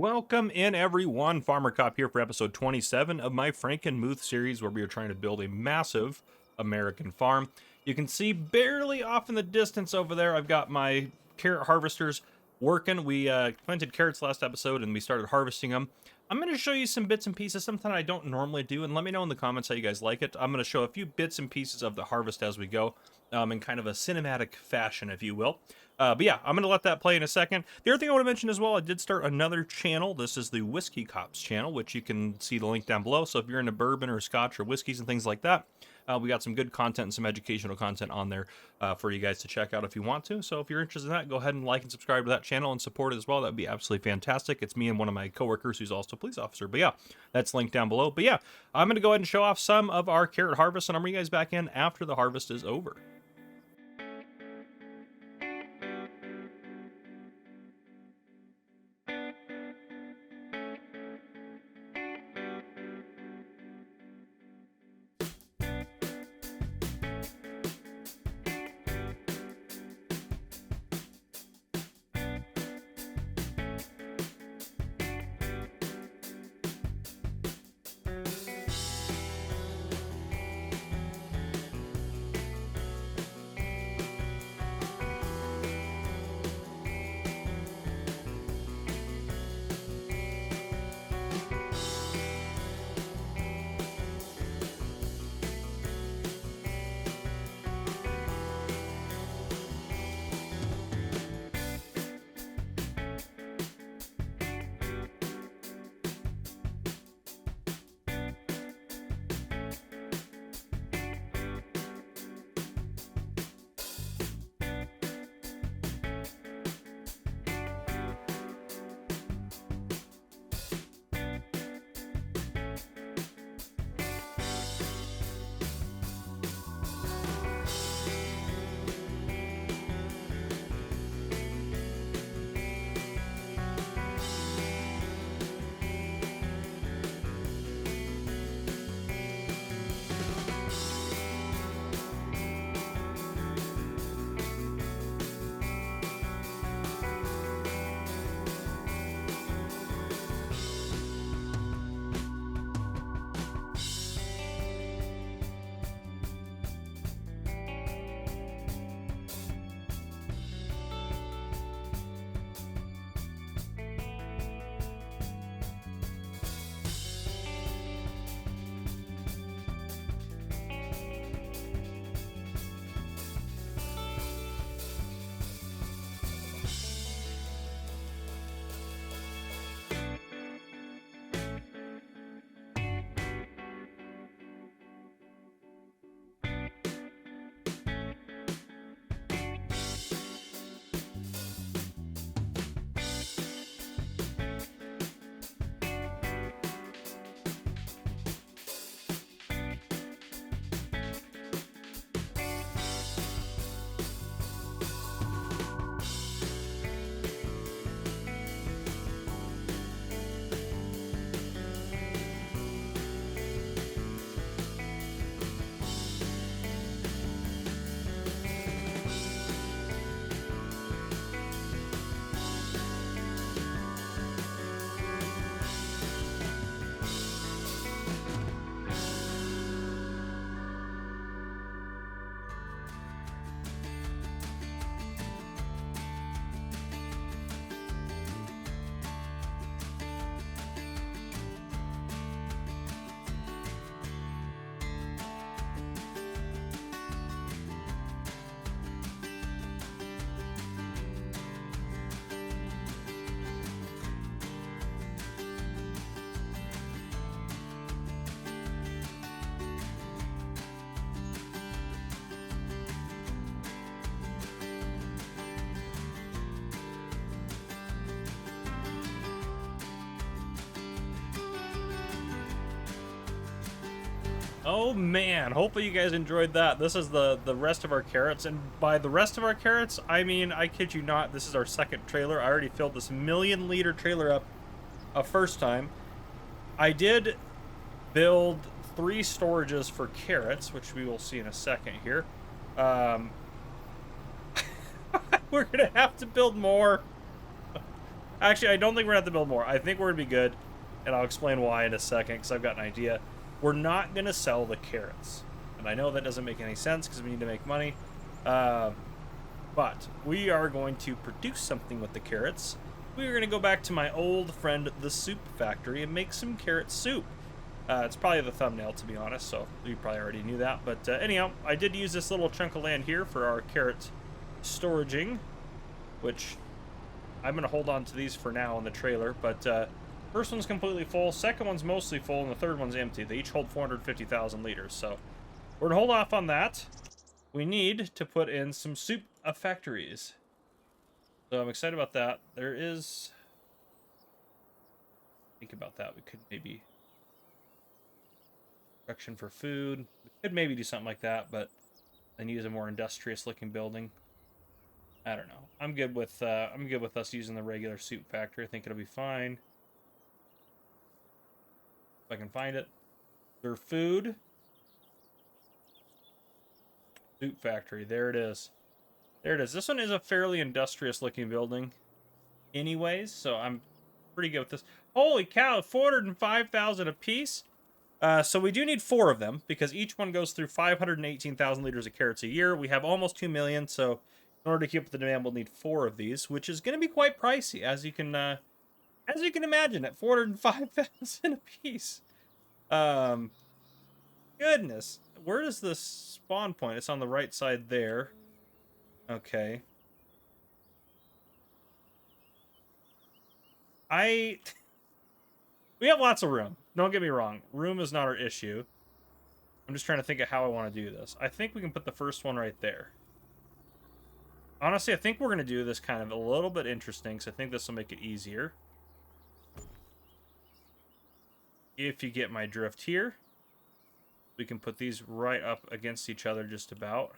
Welcome in everyone, Farmer Cop here for episode 27 of my Frankenmuth series where we are trying to build a massive American farm. You can see barely off in the distance over there, I've got my carrot harvesters working. We planted carrots last episode and we started harvesting them. I'm going to show you some bits and pieces, something I don't normally do, and let me know in the comments how you guys like it. I'm going to show a few bits and pieces of the harvest as we go, in kind of a cinematic fashion, if you will. But yeah, I'm going to let that play in a second. The other thing I want to mention as well, I did start another channel. This is the Whiskey Cops channel, which you can see the link down below. So if you're into bourbon or scotch or whiskeys and things like that, we got some good content and some educational content on there for you guys to check out if you want to. So if you're interested in that, go ahead and like and subscribe to that channel and support it as well. That would be absolutely fantastic. It's me and one of my coworkers who's also a police officer. But yeah, that's linked down below. But yeah, I'm going to go ahead and show off some of our carrot harvest, and I'll bring you guys back in after the harvest is over. Oh man, hopefully you guys enjoyed that. This is the rest of our carrots, and by the rest of our carrots, I mean, I kid you not, this is our second trailer. I already filled this 1,000,000-liter trailer up a first time. I did build 3 storages for carrots, which we will see in a second here. We're gonna have to build more. Actually, I don't think we're gonna have to build more. I think we're gonna be good, and I'll explain why in a second, because I've got an idea. We're not gonna sell the carrots, and I know that doesn't make any sense because we need to make money. But we are going to produce something with the carrots. We are going to go back to my old friend, the soup factory, and make some carrot soup. It's probably the thumbnail, to be honest, so you probably already knew that. But anyhow, I did use this little chunk of land here for our carrot storaging, which I'm going to hold on to these for now in the trailer. But first one's completely full, second one's mostly full, and the third one's empty. They each hold 450,000 liters, so we're going to hold off on that. We need to put in some soup factories. So I'm excited about that. There is... Think about that. We could maybe... Production for food. We could maybe do something like that, but then use a more industrious looking building. I don't know. I'm good with us using the regular soup factory. I think it'll be fine. If I can find it. Their food. Soup factory. There it is. There it is. This one is a fairly industrious looking building anyways, so I'm pretty good with this. Holy cow, 405,000 a piece. So we do need 4 of them because each one goes through 518,000 liters of carrots a year. We have almost 2 million, so in order to keep up the demand, we'll need 4 of these, which is going to be quite pricey, as you can imagine, at 405,000 a piece. Goodness, where is the spawn point? It's on the right side there. Okay. We have lots of room. Don't get me wrong. Room is not our issue. I'm just trying to think of how I want to do this. I think we can put the first one right there. Honestly, I think we're going to do this kind of a little bit interesting, because I think this will make it easier. If you get my drift here, we can put these right up against each other just about.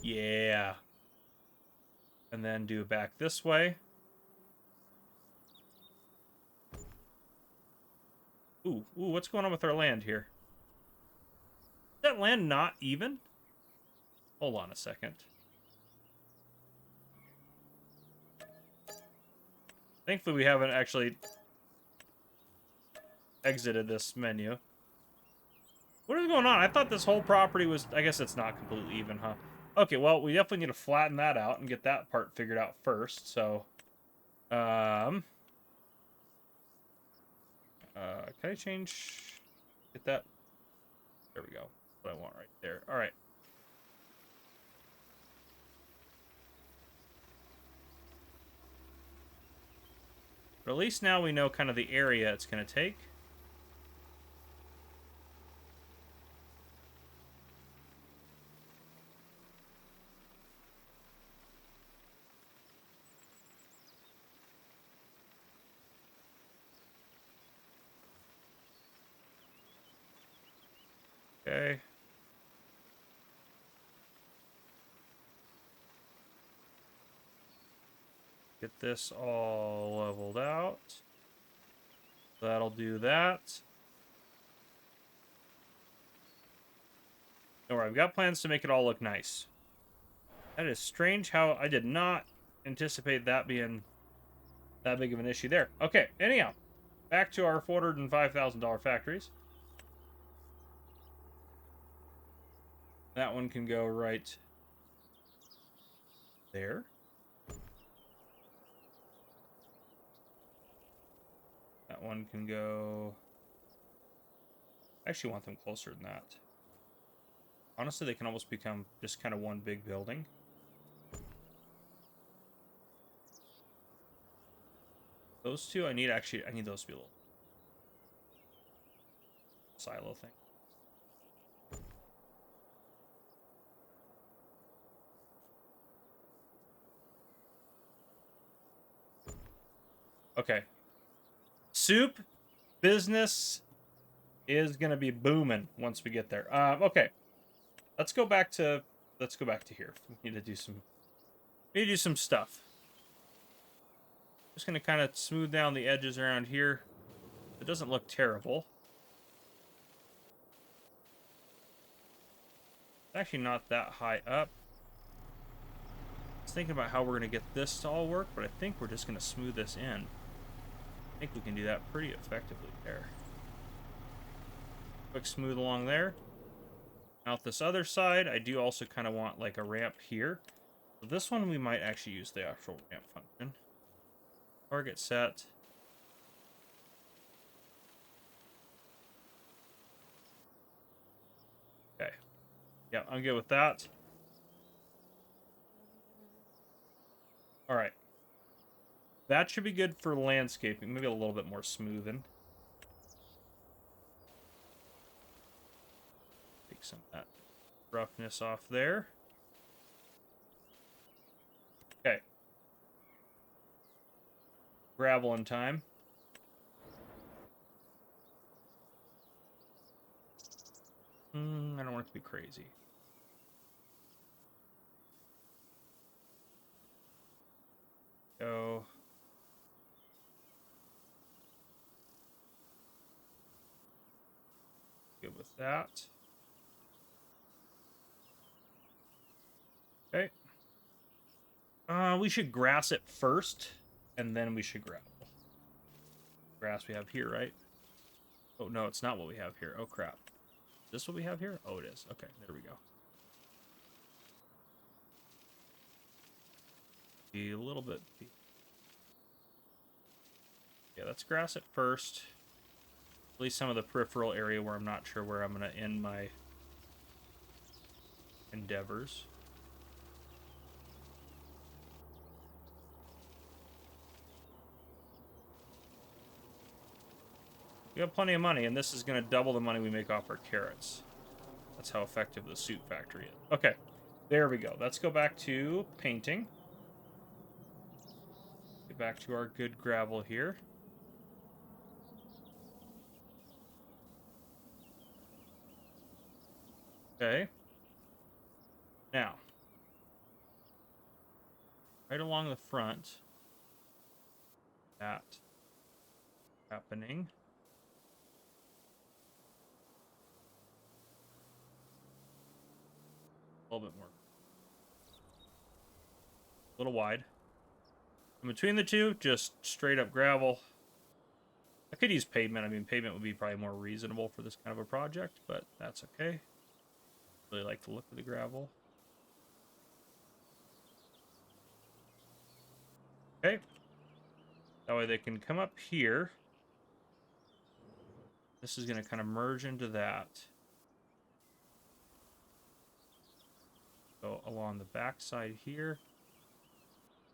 Yeah. And then do it back this way. Ooh, what's going on with our land here? Is that land not even? Hold on a second. Thankfully, we haven't actually exited this menu. What is going on? I thought this whole property was... I guess it's not completely even, huh? Okay, well, we definitely need to flatten that out and get that part figured out first, so... can I change... Get that... There we go. That's what I want right there. Alright. But at least now we know kind of the area it's going to take. Okay. Get this all leveled out. That'll do that. Alright, I've got plans to make it all look nice. That is strange how I did not anticipate that being that big of an issue there. Okay, anyhow. Back to our $405,000 factories. That one can go right there. That one can go... I actually want them closer than that. Honestly, they can almost become just kind of one big building. Those two, I need those to be a little silo thing. Okay. Soup business is gonna be booming once we get there. Okay. Let's go back to here. We need to do some stuff. Just gonna kind of smooth down the edges around here. It doesn't look terrible. It's actually not that high up. was thinking about how we're going to get this to all work, but I think we're just going to smooth this in. I think we can do that pretty effectively there. Quick smooth along there. Out this other side, I do also kind of want like a ramp here. So this one we might actually use the actual ramp function. Target set. Okay. Yeah, I'm good with that. All right. That should be good for landscaping. Maybe a little bit more smoothing. Take some of that roughness off there. Okay. Gravel in time. I don't want it to be crazy. Go. Good with that. Okay. We should grass it first, and then we should gravel. Grass we have here, right? Oh, no, it's not what we have here. Oh, crap. Is this what we have here? Oh, it is. Okay, there we go. Be a little bit... Yeah, let's grass it first. At least some of the peripheral area where I'm not sure where I'm going to end my endeavors. We have plenty of money, and this is going to double the money we make off our carrots. That's how effective the suit factory is. Okay, there we go. Let's go back to painting. Get back to our good gravel here. Okay. Now, right along the front, that happening. A little bit more. A little wide. In between the two, just straight up gravel. I could use pavement. I mean, pavement would be probably more reasonable for this kind of a project, but that's okay. Really like the look of the gravel. Okay. That way they can come up here. This is going to kind of merge into that. Go along the back side here.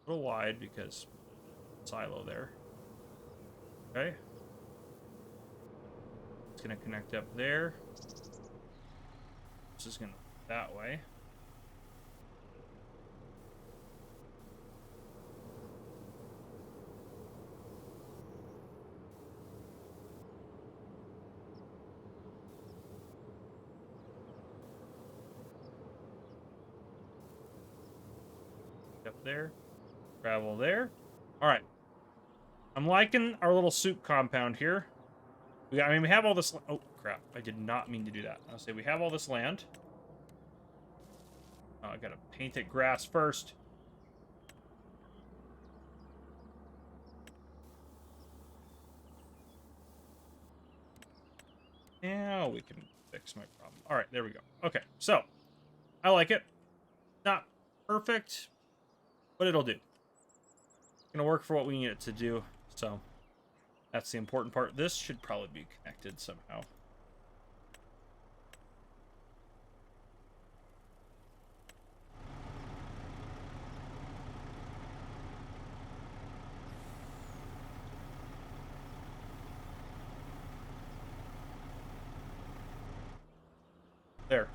A little wide because silo there. Okay. It's going to connect up there. This is going to that way. Up there. Gravel there. All right. I'm liking our little soup compound here. We have all this... Oh, crap. I did not mean to do that. I'll say we have all this land. Oh, I gotta paint it grass first. Now we can fix my problem. All right, there we go. Okay, so I like it. Not perfect, but it'll do. Gonna work for what we need it to do. So that's the important part. This should probably be connected somehow. There.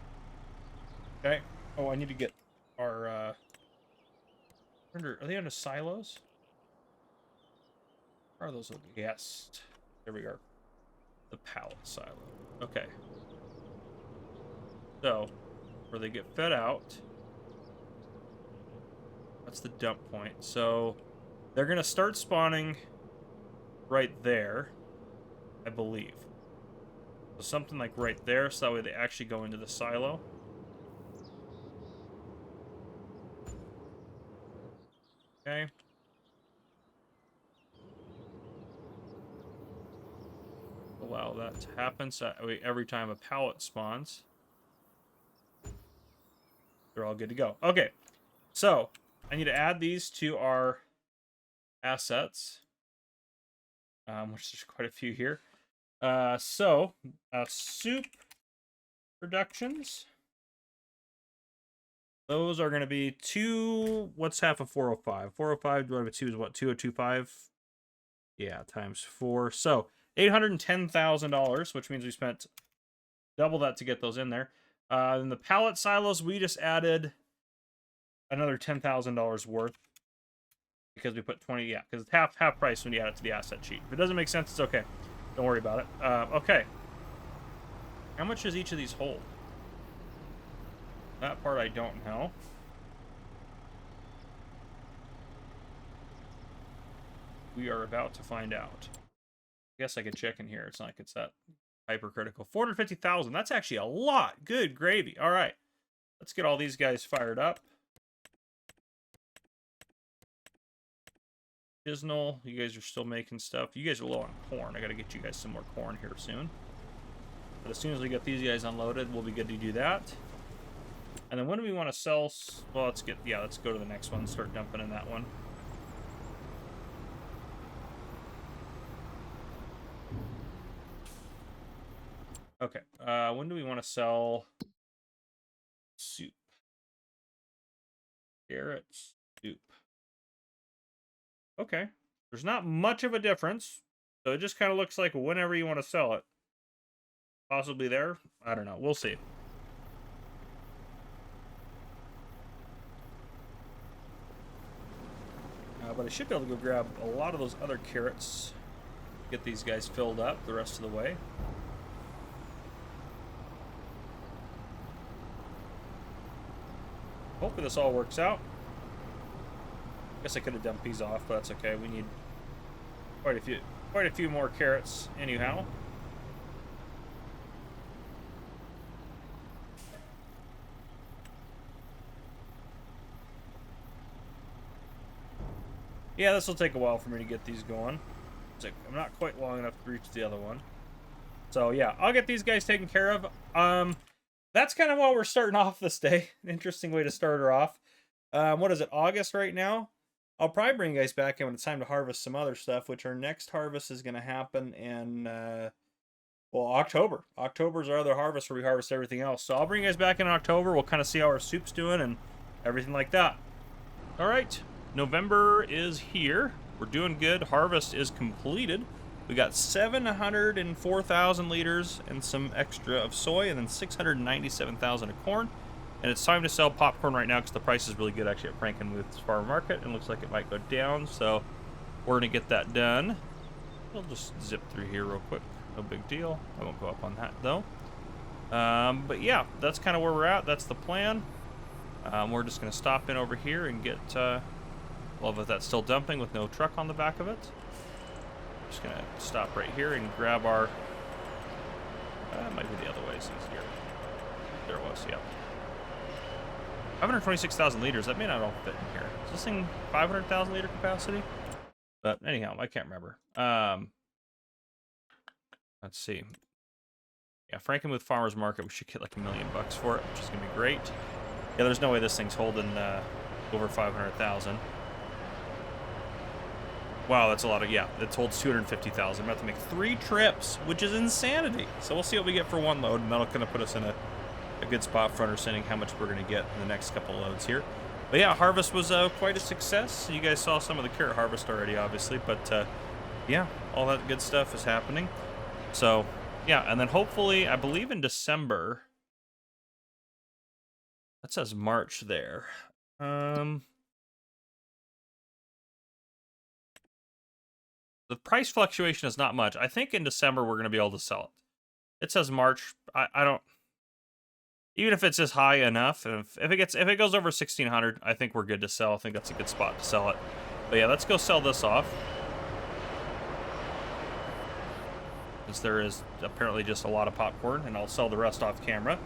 Okay. Oh, I need to get our, are they under silos? Where are those? Yes. There we are. The pallet silo. Okay. So, where they get fed out, that's the dump point. So, they're going to start spawning right there, I believe. So something like right there, so that way they actually go into the silo. Okay. Allow that to happen. So every time a pallet spawns, they're all good to go. Okay. So I need to add these to our assets, which there's quite a few here. Soup productions. Those are going to be what's half of 405? 405 divided by 2 is what? 2025? Yeah, times 4. So $810,000, which means we spent double that to get those in there. In the pallet silos, we just added another $10,000 worth because we put 20. Yeah, because it's half price when you add it to the asset sheet. If it doesn't make sense, it's okay. Don't worry about it. Okay. How much does each of these hold? That part I don't know. We are about to find out. I guess I could check in here. It's not like it's that hypercritical. 450,000. That's actually a lot. Good gravy. All right. Let's get all these guys fired up. Chisnell, you guys are still making stuff. You guys are low on corn. I got to get you guys some more corn here soon. But as soon as we get these guys unloaded, we'll be good to do that. And then when do we want to sell? Well, let's go to the next one. Start dumping in that one. Okay. When do we want to sell soup? Carrots, soup. Okay. There's not much of a difference. So it just kind of looks like whenever you want to sell it. Possibly there. I don't know. We'll see. But I should be able to go grab a lot of those other carrots. Get these guys filled up the rest of the way. Hopefully this all works out. Guess I could have dumped these off, but that's okay. We need quite a few more carrots anyhow. Yeah, this will take a while for me to get these going. I'm not quite long enough to reach the other one. So yeah, I'll get these guys taken care of. That's kind of how we're starting off this day. An interesting way to start her off. What is it, August right now? I'll probably bring you guys back in when it's time to harvest some other stuff, which our next harvest is going to happen in, well, October. October is our other harvest where we harvest everything else. So I'll bring you guys back in October. We'll kind of see how our soup's doing and everything like that. All right. November is here. We're doing good. Harvest is completed. We got 704,000 liters and some extra of soy, and then 697,000 of corn. And it's time to sell popcorn right now because the price is really good actually at Frankenmuth Farming Market, and looks like it might go down. So we're gonna get that done. We'll just zip through here real quick. No big deal. I won't go up on that though. But yeah, that's kind of where we're at. That's the plan. We're just gonna stop in over here and get. Love that that's still dumping with no truck on the back of it. Just gonna stop right here and grab our. Might be the other way. It's easier. There it was. Yep. 526,000 liters. That may not all fit in here. Is this thing 500,000 liter capacity? But anyhow, I can't remember. Let's see. Yeah, Frankenmuth Farmers Market. We should get like $1 million for it, which is gonna be great. Yeah, there's no way this thing's holding over 500,000. Wow, that's a lot of, yeah, it holds 250,000. I'm about to make 3 trips, which is insanity. So we'll see what we get for one load, and that'll kind of put us in a good spot for understanding how much we're going to get in the next couple loads here. But yeah, harvest was quite a success. You guys saw some of the carrot harvest already, obviously, but yeah, all that good stuff is happening. So yeah, and then hopefully, I believe in December, that says March there. The price fluctuation is not much. I think in December we're going to be able to sell it. It says March. I don't. Even if it's just high enough, if it goes over 1,600, I think we're good to sell. I think that's a good spot to sell it. But yeah, let's go sell this off. Since there is apparently just a lot of popcorn, and I'll sell the rest off camera.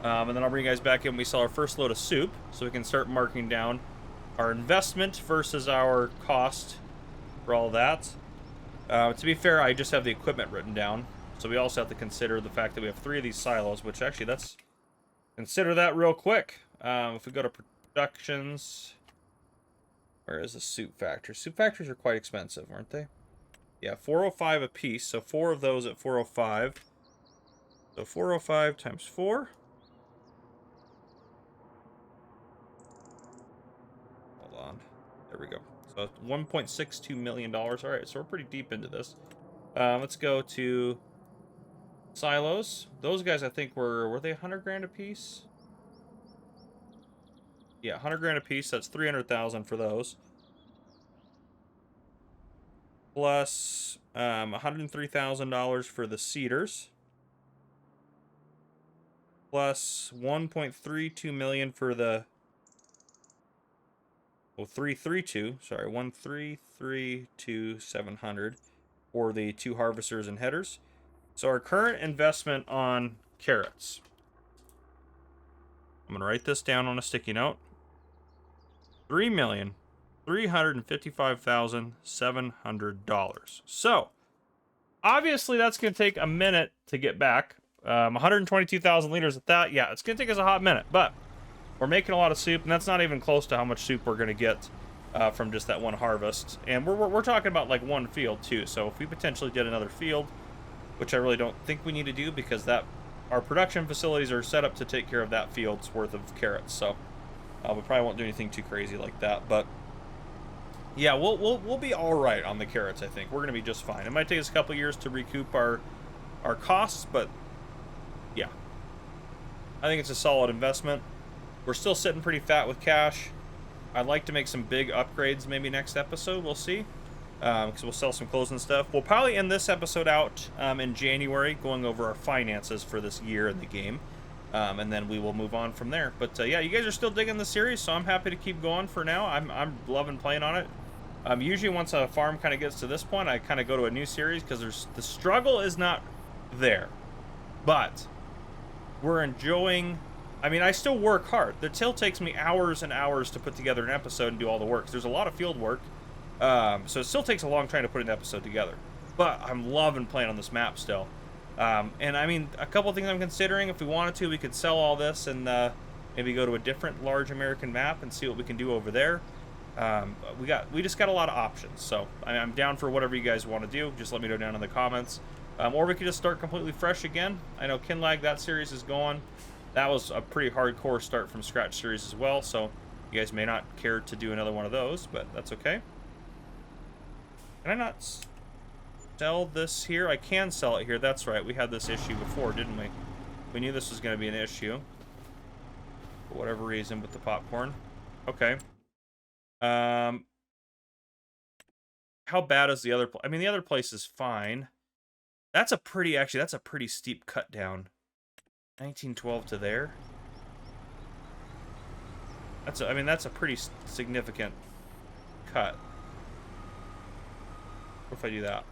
And then I'll bring you guys back in when we sell our first load of soup, so we can start marking down our investment versus our cost for all that. To be fair, I just have the equipment written down. So we also have to consider the fact that we have 3 of these silos, which actually consider that real quick. If we go to productions, where is the soup factory? Soup factories are quite expensive, aren't they? Yeah, 405 a piece, so 4 of those at 405. So 405 times 4. Hold on. There we go. So $1.62 million. All right, so we're pretty deep into this. Let's go to silos. Those guys, I think, were they 100 grand a piece? Yeah, 100 grand a piece. That's 300,000 for those. Plus $103,000 for the cedars. Plus 1.32 million for the 332, sorry, 1,332,700 for the 2 harvesters and headers. So our current investment on carrots, I'm gonna write this down on a sticky note. $3,355,700. So obviously that's gonna take a minute to get back. 122,000 liters at that. Yeah, it's gonna take us a hot minute, but we're making a lot of soup, and that's not even close to how much soup we're gonna get from just that one harvest. And we're talking about like one field too. So if we potentially did another field, which I really don't think we need to do because our production facilities are set up to take care of that field's worth of carrots. So we probably won't do anything too crazy like that. But yeah, we'll be all right on the carrots. I think we're gonna be just fine. It might take us a couple years to recoup our costs, but yeah, I think it's a solid investment. We're still sitting pretty fat with cash. I'd like to make some big upgrades maybe next episode. We'll see. Because we'll sell some clothes and stuff. We'll probably end this episode out in January, going over our finances for this year in the game. And then we will move on from there. But yeah, you guys are still digging the series, so I'm happy to keep going for now. I'm loving playing on it. Usually once a farm kind of gets to this point, I kind of go to a new series because the struggle is not there. But we're enjoying... I mean, I still work hard. It still takes me hours and hours to put together an episode and do all the work. There's a lot of field work. So it still takes a long time to put an episode together. But I'm loving playing on this map still. And I mean, a couple of things I'm considering. If we wanted to, we could sell all this and maybe go to a different large American map and see what we can do over there. We just got a lot of options. So I'm down for whatever you guys want to do. Just let me know down in the comments. Or we could just start completely fresh again. I know Kinlag, that series is going. That was a pretty hardcore start from scratch series as well. So you guys may not care to do another one of those, but that's okay. Can I not sell this here? I can sell it here. That's right. We had this issue before, didn't we? We knew this was going to be an issue. For whatever reason with the popcorn. Okay. How bad is the other place? I mean, the other place is fine. That's a pretty steep cut down. 1912 to there. That's a pretty significant cut. What if I do that?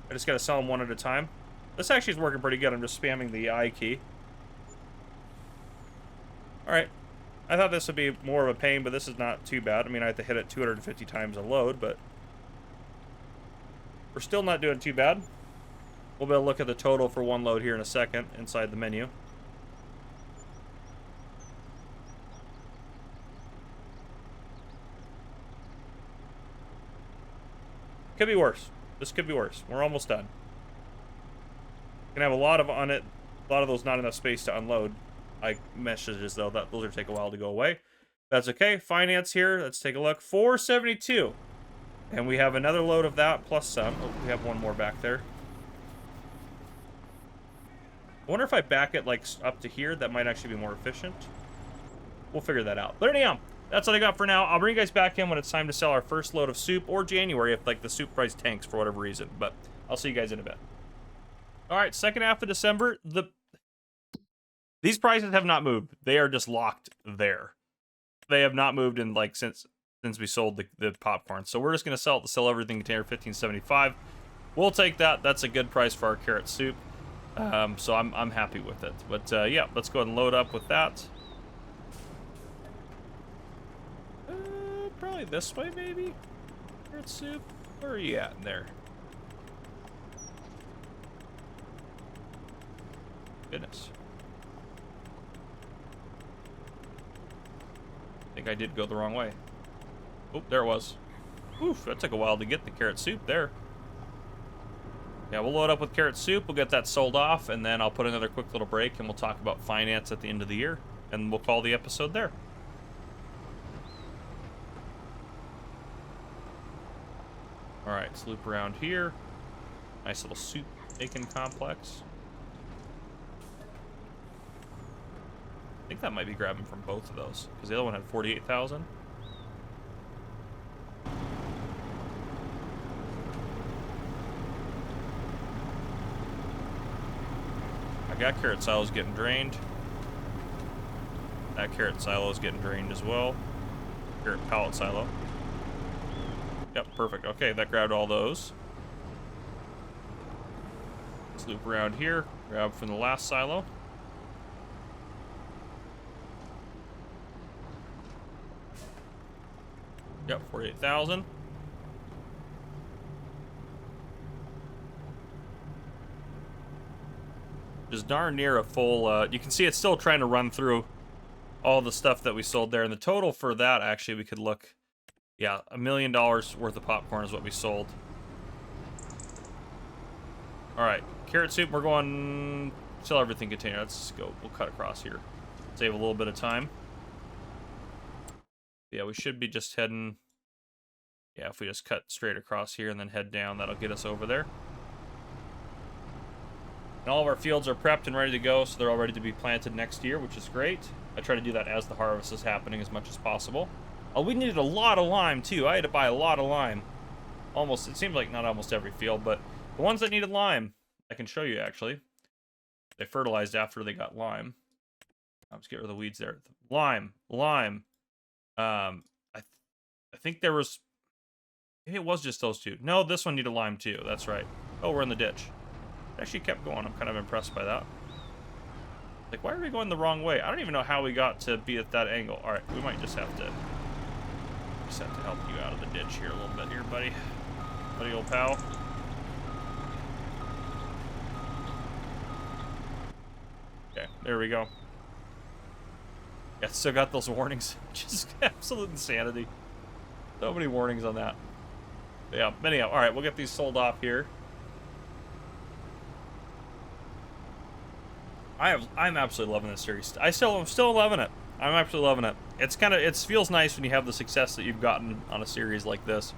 I just gotta sell them one at a time. This actually is working pretty good. I'm just spamming the I key. Alright. I thought this would be more of a pain, but this is not too bad. I mean, I have to hit it 250 times a load, but we're still not doing too bad. We'll be able to look at the total for one load here in a second inside the menu. Could be worse. This could be worse. We're almost done. Gonna have a lot of on it. A lot of those not enough space to unload. Like messages though, those are take a while to go away. That's okay. Finance here. Let's take a look. 472, and we have another load of that plus some. Oh, we have one more back there. I wonder if I back it like up to here, that might actually be more efficient. We'll figure that out. But anyhow, that's what I got for now. I'll bring you guys back in when it's time to sell our first load of soup, or January if like the soup price tanks for whatever reason. But I'll see you guys in a bit. All right, second half of December. These prices have not moved. They are just locked there. They have not moved in like since we sold the popcorn. So we're just gonna sell everything container 1575. We'll take that. That's a good price for our carrot soup. So I'm happy with it. But yeah, let's go ahead and load up with that. This way, maybe? Carrot soup? Where are you at in there? Goodness. I think I did go the wrong way. Oh, there it was. Oof, that took a while to get the carrot soup there. Yeah, we'll load up with carrot soup, we'll get that sold off, and then I'll put another quick little break and we'll talk about finance at the end of the year, and we'll call the episode there. Alright, let's loop around here. Nice little soup making complex. I think that might be grabbing from both of those, because the other one had 48,000. I got carrot silos getting drained. That carrot silo is getting drained as well. Carrot pallet silo. Yep, perfect. Okay, that grabbed all those. Let's loop around here. Grab from the last silo. Yep, 48,000. Just darn near a full, you can see it's still trying to run through all the stuff that we sold there. And the total for that, actually, we could look, yeah, $1 million worth of popcorn is what we sold. All right, carrot soup, we're going, sell everything container. Let's go, we'll cut across here. Save a little bit of time. Yeah, we should be just heading, yeah, if we just cut straight across here and then head down, that'll get us over there. And all of our fields are prepped and ready to go, so they're all ready to be planted next year, which is great. I try to do that as the harvest is happening as much as possible. Oh, we needed a lot of lime, too. I had to buy a lot of lime. Almost, it seems like not almost every field, but the ones that needed lime, I can show you, actually. They fertilized after they got lime. Let's get rid of the weeds there. Lime. I think there was, maybe it was just those two. No, this one needed lime, too. That's right. Oh, we're in the ditch. It actually kept going. I'm kind of impressed by that. Like, why are we going the wrong way? I don't even know how we got to be at that angle. All right, we might just have to help you out of the ditch here a little bit here, buddy. Buddy old pal. Okay, there we go. Yeah, still got those warnings. Just absolute insanity. So many warnings on that. Yeah, anyhow, all right, we'll get these sold off here. I'm absolutely loving this series. I'm still loving it. I'm absolutely loving it. It feels nice when you have the success that you've gotten on a series like this.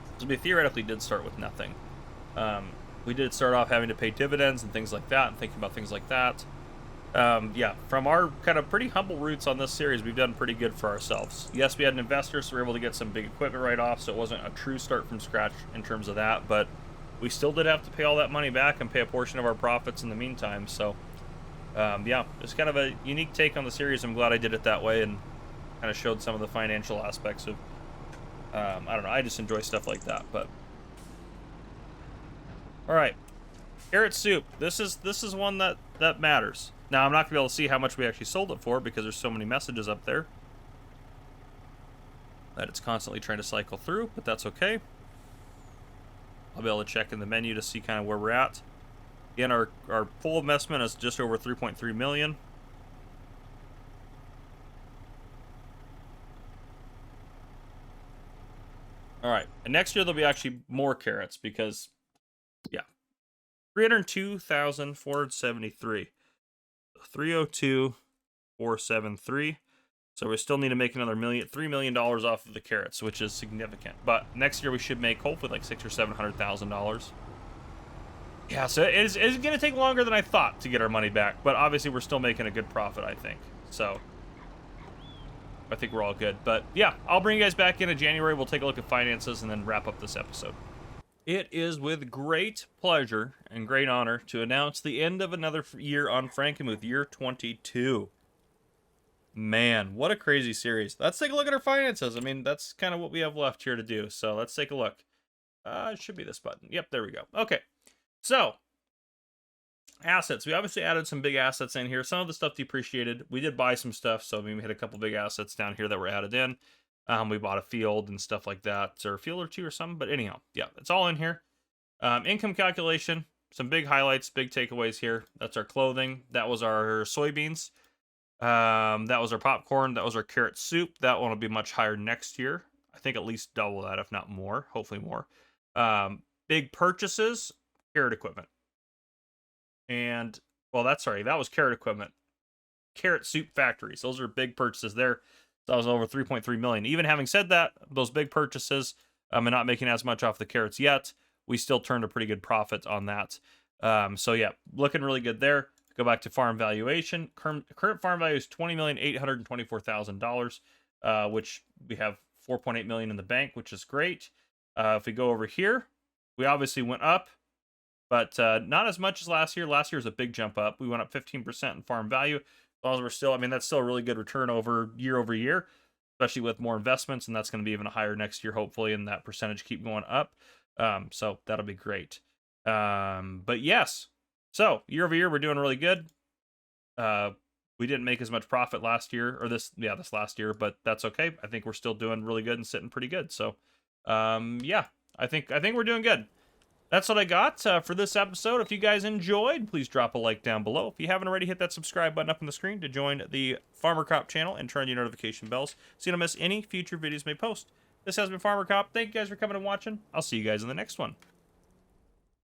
Because we theoretically did start with nothing. We did start off having to pay dividends and things like that, and thinking about things like that. Yeah, from our kind of pretty humble roots on this series, we've done pretty good for ourselves. Yes, we had an investor, so we were able to get some big equipment right off, so it wasn't a true start from scratch in terms of that, but we still did have to pay all that money back and pay a portion of our profits in the meantime, so yeah, it's kind of a unique take on the series. I'm glad I did it that way and kind of showed some of the financial aspects of, I don't know, I just enjoy stuff like that, but. All right, carrot soup. This is one that matters. Now, I'm not gonna be able to see how much we actually sold it for because there's so many messages up there that it's constantly trying to cycle through, but that's okay. I'll be able to check in the menu to see kind of where we're at. Again, our full investment is just over 3.3 million. All right, and next year there'll be actually more carrots because, yeah, 302,473, 302,473. So we still need to make another $3 million off of the carrots, which is significant. But next year we should make hopefully like $600,000 or $700,000. Yeah, so it's going to take longer than I thought to get our money back, but obviously we're still making a good profit, I think. So I think we're all good. But yeah, I'll bring you guys back in January. We'll take a look at finances and then wrap up this episode. It is with great pleasure and great honor to announce the end of another year on Frankenmuth, year 22. Man, what a crazy series. Let's take a look at our finances. I mean, that's kind of what we have left here to do. So let's take a look. It should be this button. Yep, there we go. Okay. So, assets. We obviously added some big assets in here. Some of the stuff depreciated. We did buy some stuff, so I mean, we had a couple big assets down here that were added in. We bought a field and stuff like that, or a field or two or something. But anyhow, yeah, it's all in here. Income calculation, some big highlights, big takeaways here. That's our clothing. That was our soybeans. That was our popcorn. That was our carrot soup. That one will be much higher next year. I think at least double that, if not more. Hopefully more. Big purchases, carrot equipment. And, well, that was carrot equipment. Carrot soup factories. Those are big purchases there. So that was over 3.3 million. Even having said that, those big purchases, and not making as much off the carrots yet, we still turned a pretty good profit on that. So yeah, looking really good there. Go back to farm valuation. Current farm value is $20,824,000, which we have 4.8 million in the bank, which is great. If we go over here, we obviously went up, but not as much as last year. Last year was a big jump up. We went up 15% in farm value. As long as we're still, I mean, that's still a really good return over year, especially with more investments, and that's going to be even higher next year, hopefully, and that percentage keep going up. So that'll be great. But yes, so year over year, we're doing really good. We didn't make as much profit last year, or this last year, but that's okay. I think we're still doing really good and sitting pretty good. So, yeah, I think we're doing good. That's what I got for this episode. If you guys enjoyed, please drop a like down below. If you haven't already, hit that subscribe button up on the screen to join the Farmer Cop channel and turn on your notification bells so you don't miss any future videos may post. This has been Farmer Cop. Thank you guys for coming and watching. I'll see you guys in the next one.